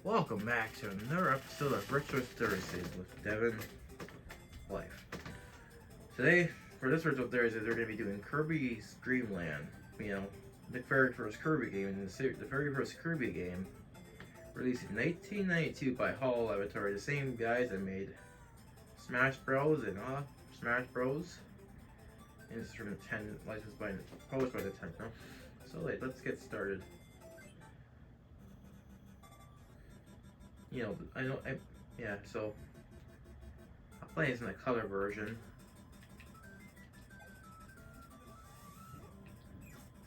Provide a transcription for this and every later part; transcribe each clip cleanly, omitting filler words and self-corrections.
Welcome back to another episode of Retro Thursdays with Devin Life. Today, for this Retro Thursdays, we're going to be doing Kirby's Dream Land. You know, the very first Kirby game in the series. The very first Kirby game, released in 1992 by Hall Laboratory, the same guys that made Smash Bros. And Smash Bros. And this is from the 10, licensed by, published by Nintendo. So let's get started. You know, so I'm playing this in the color version.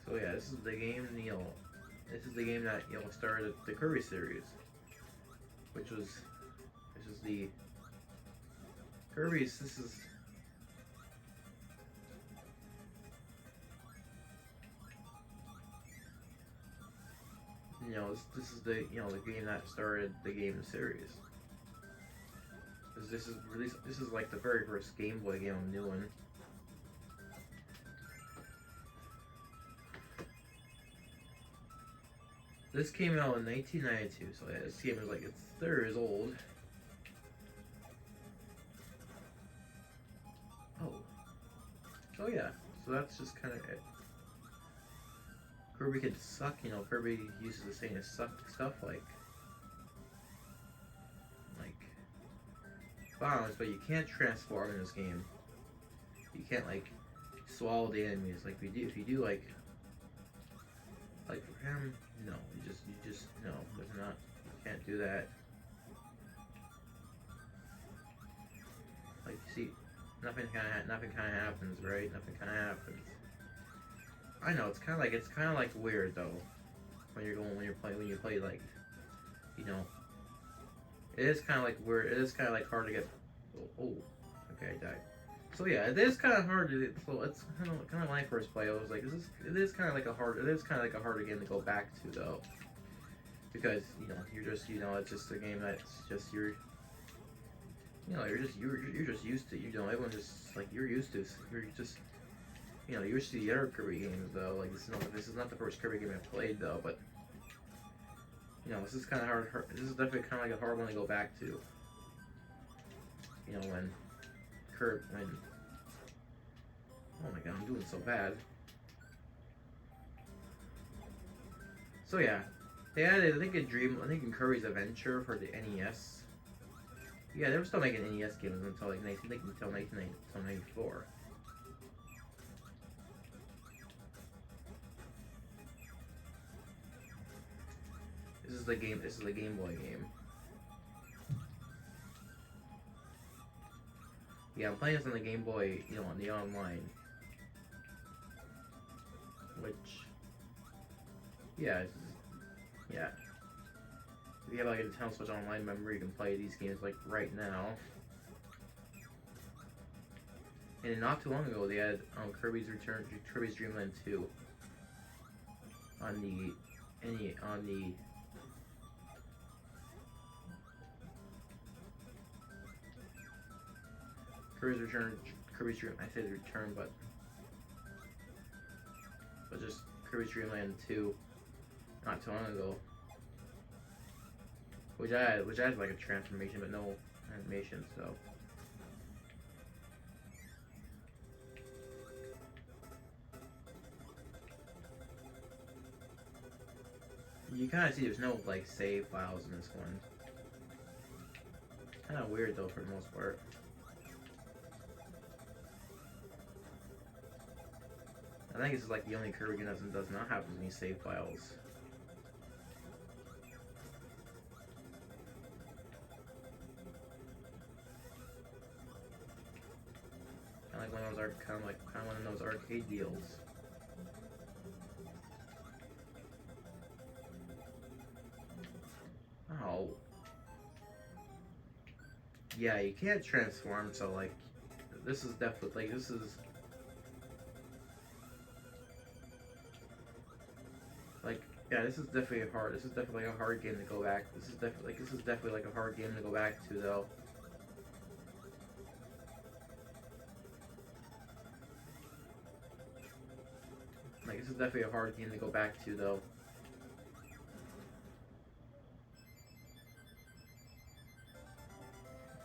So yeah, this is the game, this is the game that, started the Kirby series. This is the Kirby's, this is the the game that started the game series. This is like the very first Game Boy game I'm doing. This came out in 1992, so yeah, this game is like it's 30 years old. Oh yeah, so that's just kind of it. Kirby can suck, Kirby uses the saying to suck stuff like bombs, but you can't transform in this game. You can't like swallow the enemies like we do. If you do like for him, no, you just no, there's not. You can't do that. Like you see, nothing kind of happens, right? Nothing kind of happens. I know it's kind of like weird though when you play like, it is kind of like weird. It is kind of like hard to get. Oh, okay, I died. So yeah, it is kind of hard to. So it's kind of when I first played, I was like, it is kind of like a harder game to go back to though, because you're just it's just a game that's just you're just used to. Everyone just like you're used to. You're just. You're used to the other Kirby games though. Like this is not the first Kirby game I played though, but this is kind of hard. This is definitely kind of like a hard one to go back to. When oh my god, I'm doing so bad. So yeah, they added I think in Kirby's Adventure for the NES. Yeah, they were still making NES games until like 1994. This is the Game Boy game. Yeah, I'm playing this on the Game Boy, on the online. Which, yeah, yeah. If you have like a Nintendo Switch Online member, you can play these games like right now. And not too long ago, they had Kirby's Dream Land 2 on the Kirby's Dream. I said return, but just Kirby's Dream Land 2, not too long ago, which had like a transformation, but no animation. So you kind of see there's no like save files in this one. Kind of weird though for the most part. I think this is like the only Kirby game that does not have any save files. Kind of like one of those arcade deals. Oh. Yeah, you can't transform, so like this is definitely like this is yeah, this is definitely hard. This is definitely like a hard game to go back. This is definitely like a hard game to go back to though. Like this is definitely a hard game to go back to though.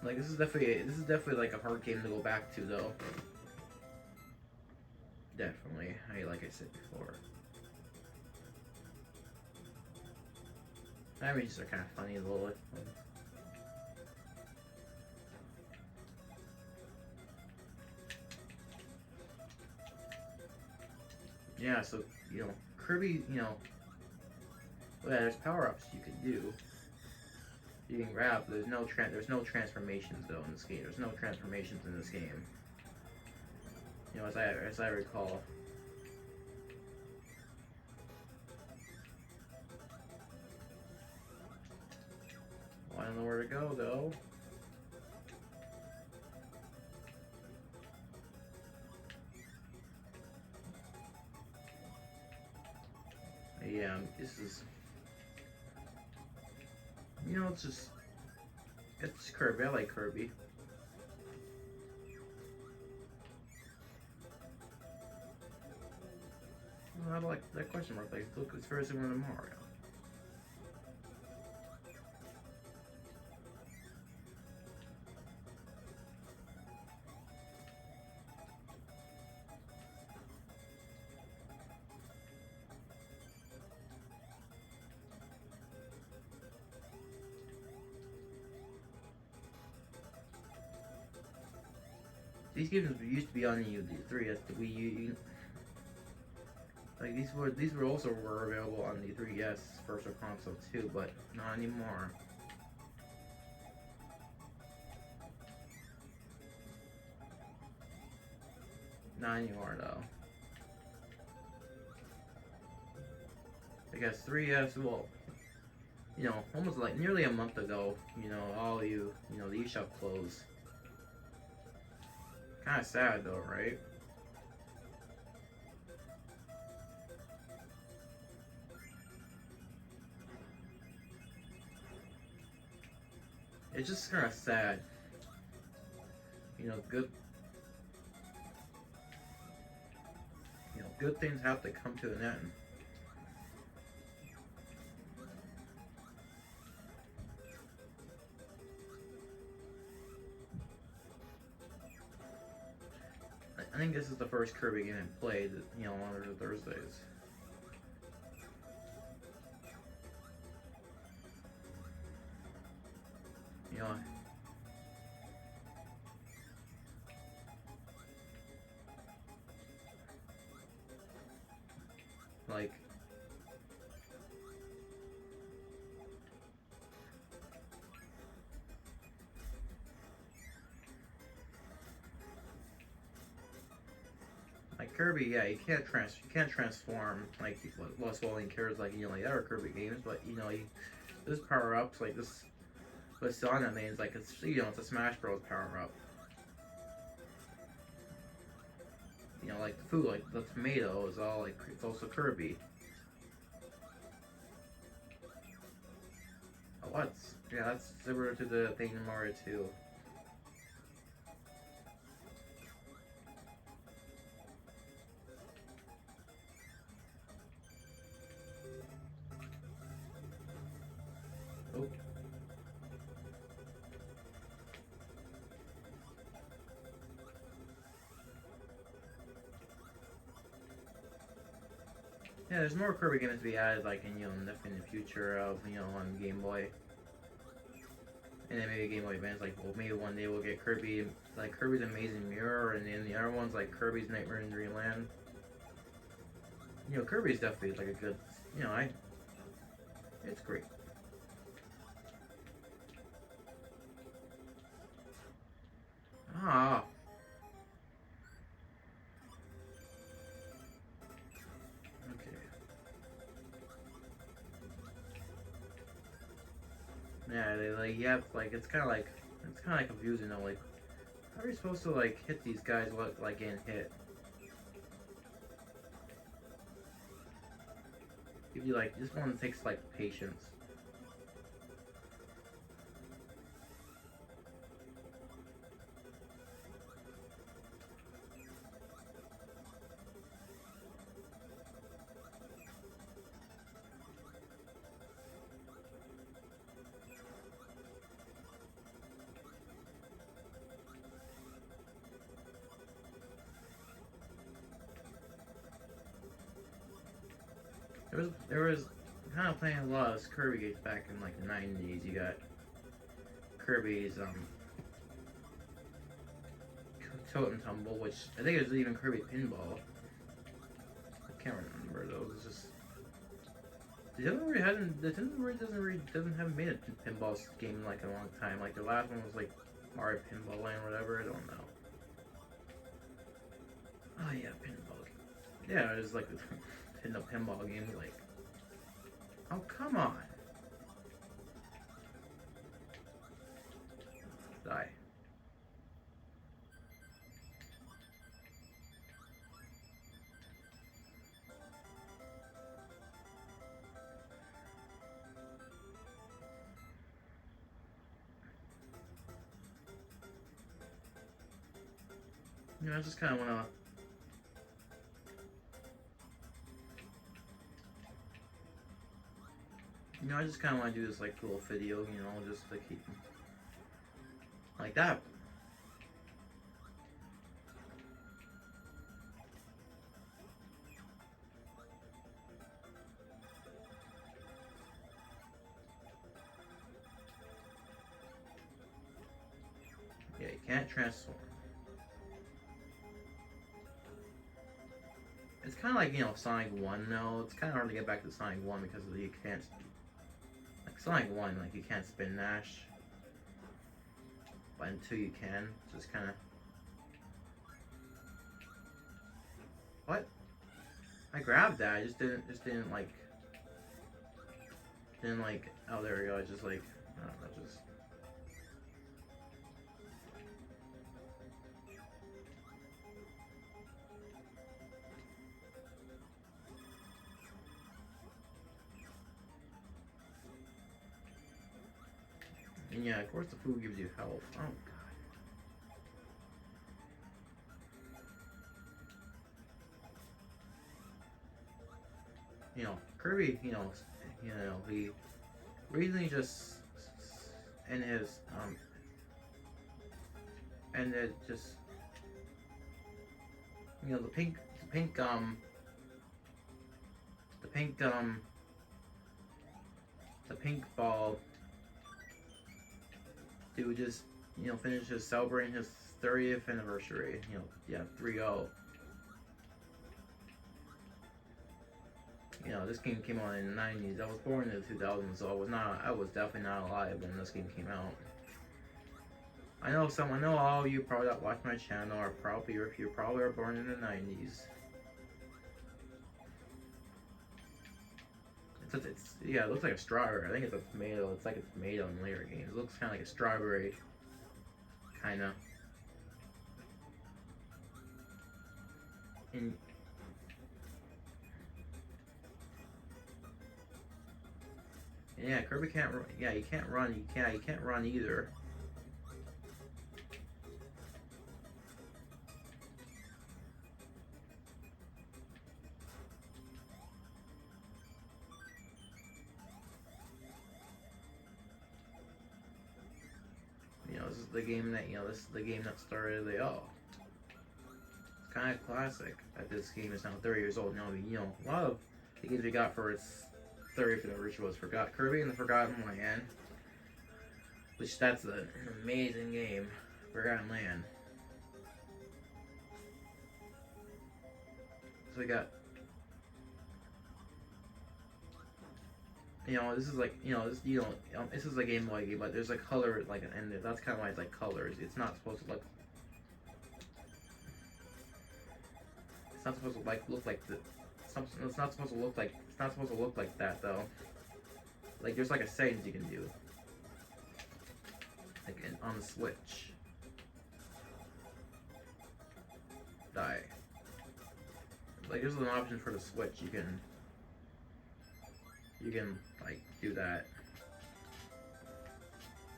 Like this is definitely like a hard game to go back to though. Definitely, like I said before. Images are kind of funny, little. Yeah, so Kirby, well, yeah, there's power ups you can do. You can grab. There's no transformations though in this game. There's no transformations in this game. As I recall. Well, I don't know where to go though. Yeah, this is. It's Kirby. I like Kirby. Well, I like that question mark. Like, look, it's very similar to Mario. These games used to be on the 3 at the Wii U. Like these were also available on the 3DS Virtual Console too, but not anymore. Not anymore though. Because 3DS, well, almost like nearly a month ago, all the eShop closed. Kind of sad though, right? It's just kind of sad. Good. Good things have to come to an end. I think this is the first Kirby game I played, on Thursdays. Like, Kirby, yeah, you can't transform like Lost Swelling Cares like like other Kirby games, but there's power ups like this. But still, on that means like it's it's a Smash Bros. Power up. Like the food, like the tomato is all like it's also Kirby. Oh, what's that's similar to the thing in Mario 2. Oh. Yeah, there's more Kirby games to be added, like in in the future of on Game Boy, and then maybe Game Boy Advance. Like, well, maybe one day we'll get Kirby, like Kirby's Amazing Mirror, and then the other ones like Kirby's Nightmare in Dreamland. Kirby's definitely like a good, it's great. Ah. Yeah, they it's kind of like confusing though. Like, how are you supposed to like hit these guys like getting hit? If you like, this one takes like patience. there was kind of playing a lot of Kirby games back in like the 90s. You got Kirby's Totem Tumble, which I think it was even Kirby Pinball. I can't remember though. It's just the doesn't have made a pinball game in like a long time. Like the last one was like Mario Pinball Land or whatever. I don't know. Oh yeah, pinball game. Yeah, it was like the pinball game. Like, oh come on, die. You know, I just kind of want to. You know, I just kind of want to do this like little video, you know, just to keep like that. Yeah, you can't transform. It's kind of like, you know, Sonic 1, no. It's kind of hard to get back to Sonic 1 because of the, you can't, like Sonic 1, like you can't spin dash. But until you can, just kind of. What? I grabbed that, I just didn't like, oh there we go, I just like, I don't know, just. And yeah, of course the food gives you health. Oh god. You know, Kirby, you know, he recently just and his and it just, you know, the pink the pink ball dude just, you know, finishes celebrating his 30th anniversary. You know, yeah, 3-0. You know, this game came out in the 90s. I was born in the 2000s, so I was definitely not alive when this game came out. I know all of you probably that watch my channel are probably, or if you probably are born in the 90s. Yeah, it looks like a strawberry. I think it's a tomato. It's like a tomato in later games. It looks kind of like a strawberry, kind of. And yeah, Kirby can't. Yeah, you can't run. You can't run either. You know, this is the game that started the It's kind of classic that this game is now 30 years old. Now, you know, a lot of the games we got for its 30th anniversary was Kirby and the Forgotten Land, which that's an amazing game, Forgotten Land. So we got, you know, this is like, you know, this is a Game Boy game, but there's a color, like, and that's kind of why it's like colors. It's not supposed to look. It's not supposed to look like the. It's not supposed to look like. It's not supposed to look like that though. Like there's like a settings you can do. Like on the Switch. Die. Like there's an option for the Switch. You can like do that.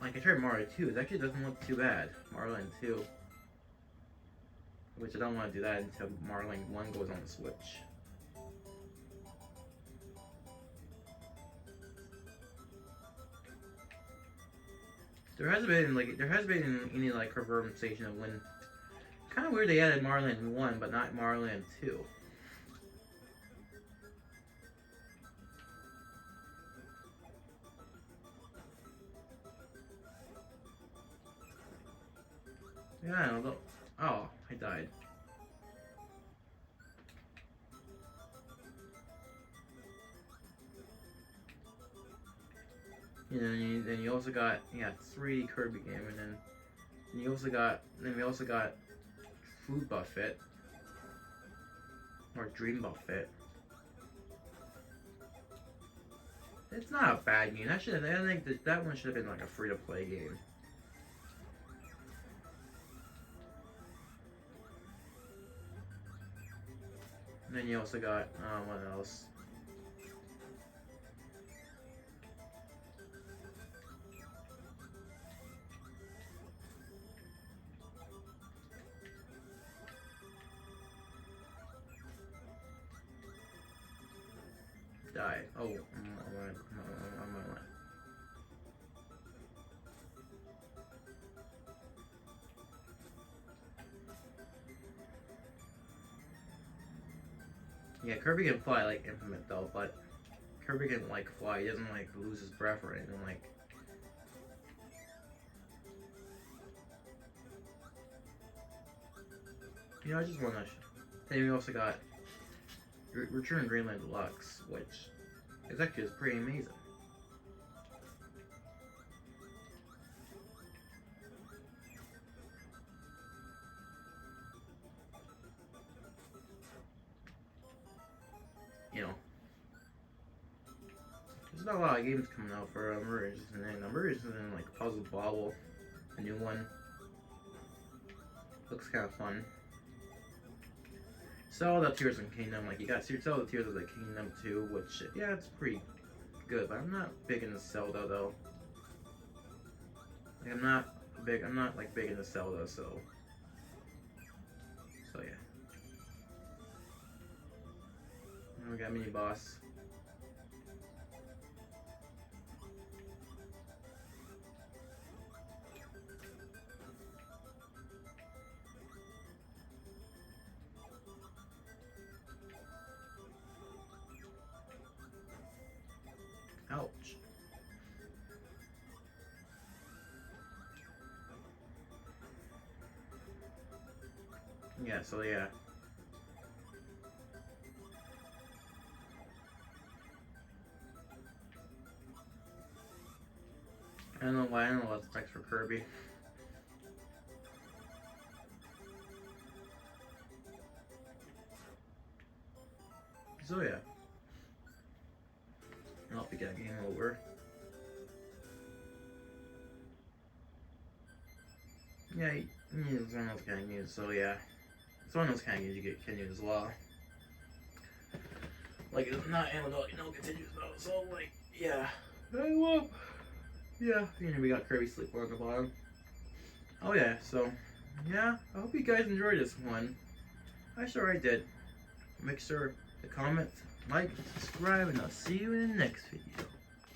Like I tried Mario 2. It actually doesn't look too bad. Mario Land 2. Which I don't want to do that until Mario Land 1 goes on the Switch. There hasn't been any like confirmation of when. Kind of weird they added Mario Land 1 but not Mario Land 2. Yeah, although, oh, I died. You know, and then you also got 3 Kirby game, and then you also got we also got Food Buffet or Dream Buffet. It's not a bad game. I think that one should have been like a free to play game. And then you also got what else? Die. Oh, I'm gonna. Yeah, Kirby can fly like Infinite though, but Kirby can like fly. He doesn't like lose his breath or anything like. You know, I just wanna. Then we also got Return Dreamland Deluxe, which is actually pretty amazing. You know, there's not a lot of games coming out for Merge, and then Merge is in like Puzzle Bobble, a new one. Looks kind of fun. Zelda Tears of the Kingdom, like you got Zelda Tears of the Kingdom 2, which yeah, it's pretty good, but I'm not big into Zelda though. Like I'm not like big into Zelda, so yeah. And we got mini boss. Ouch. Yeah, so yeah. I don't know what's next for Kirby. So yeah. I'll be getting game over. Yeah, it's one of those kind of games, so yeah. It's one of those kind of games you can use as well. Like, it's not continues though, so like, yeah. Yeah, we got Kirby Sleepwalker on the bottom. Oh yeah, so, yeah, I hope you guys enjoyed this one. I sure I did. Make sure to comment, like, subscribe, and I'll see you in the next video.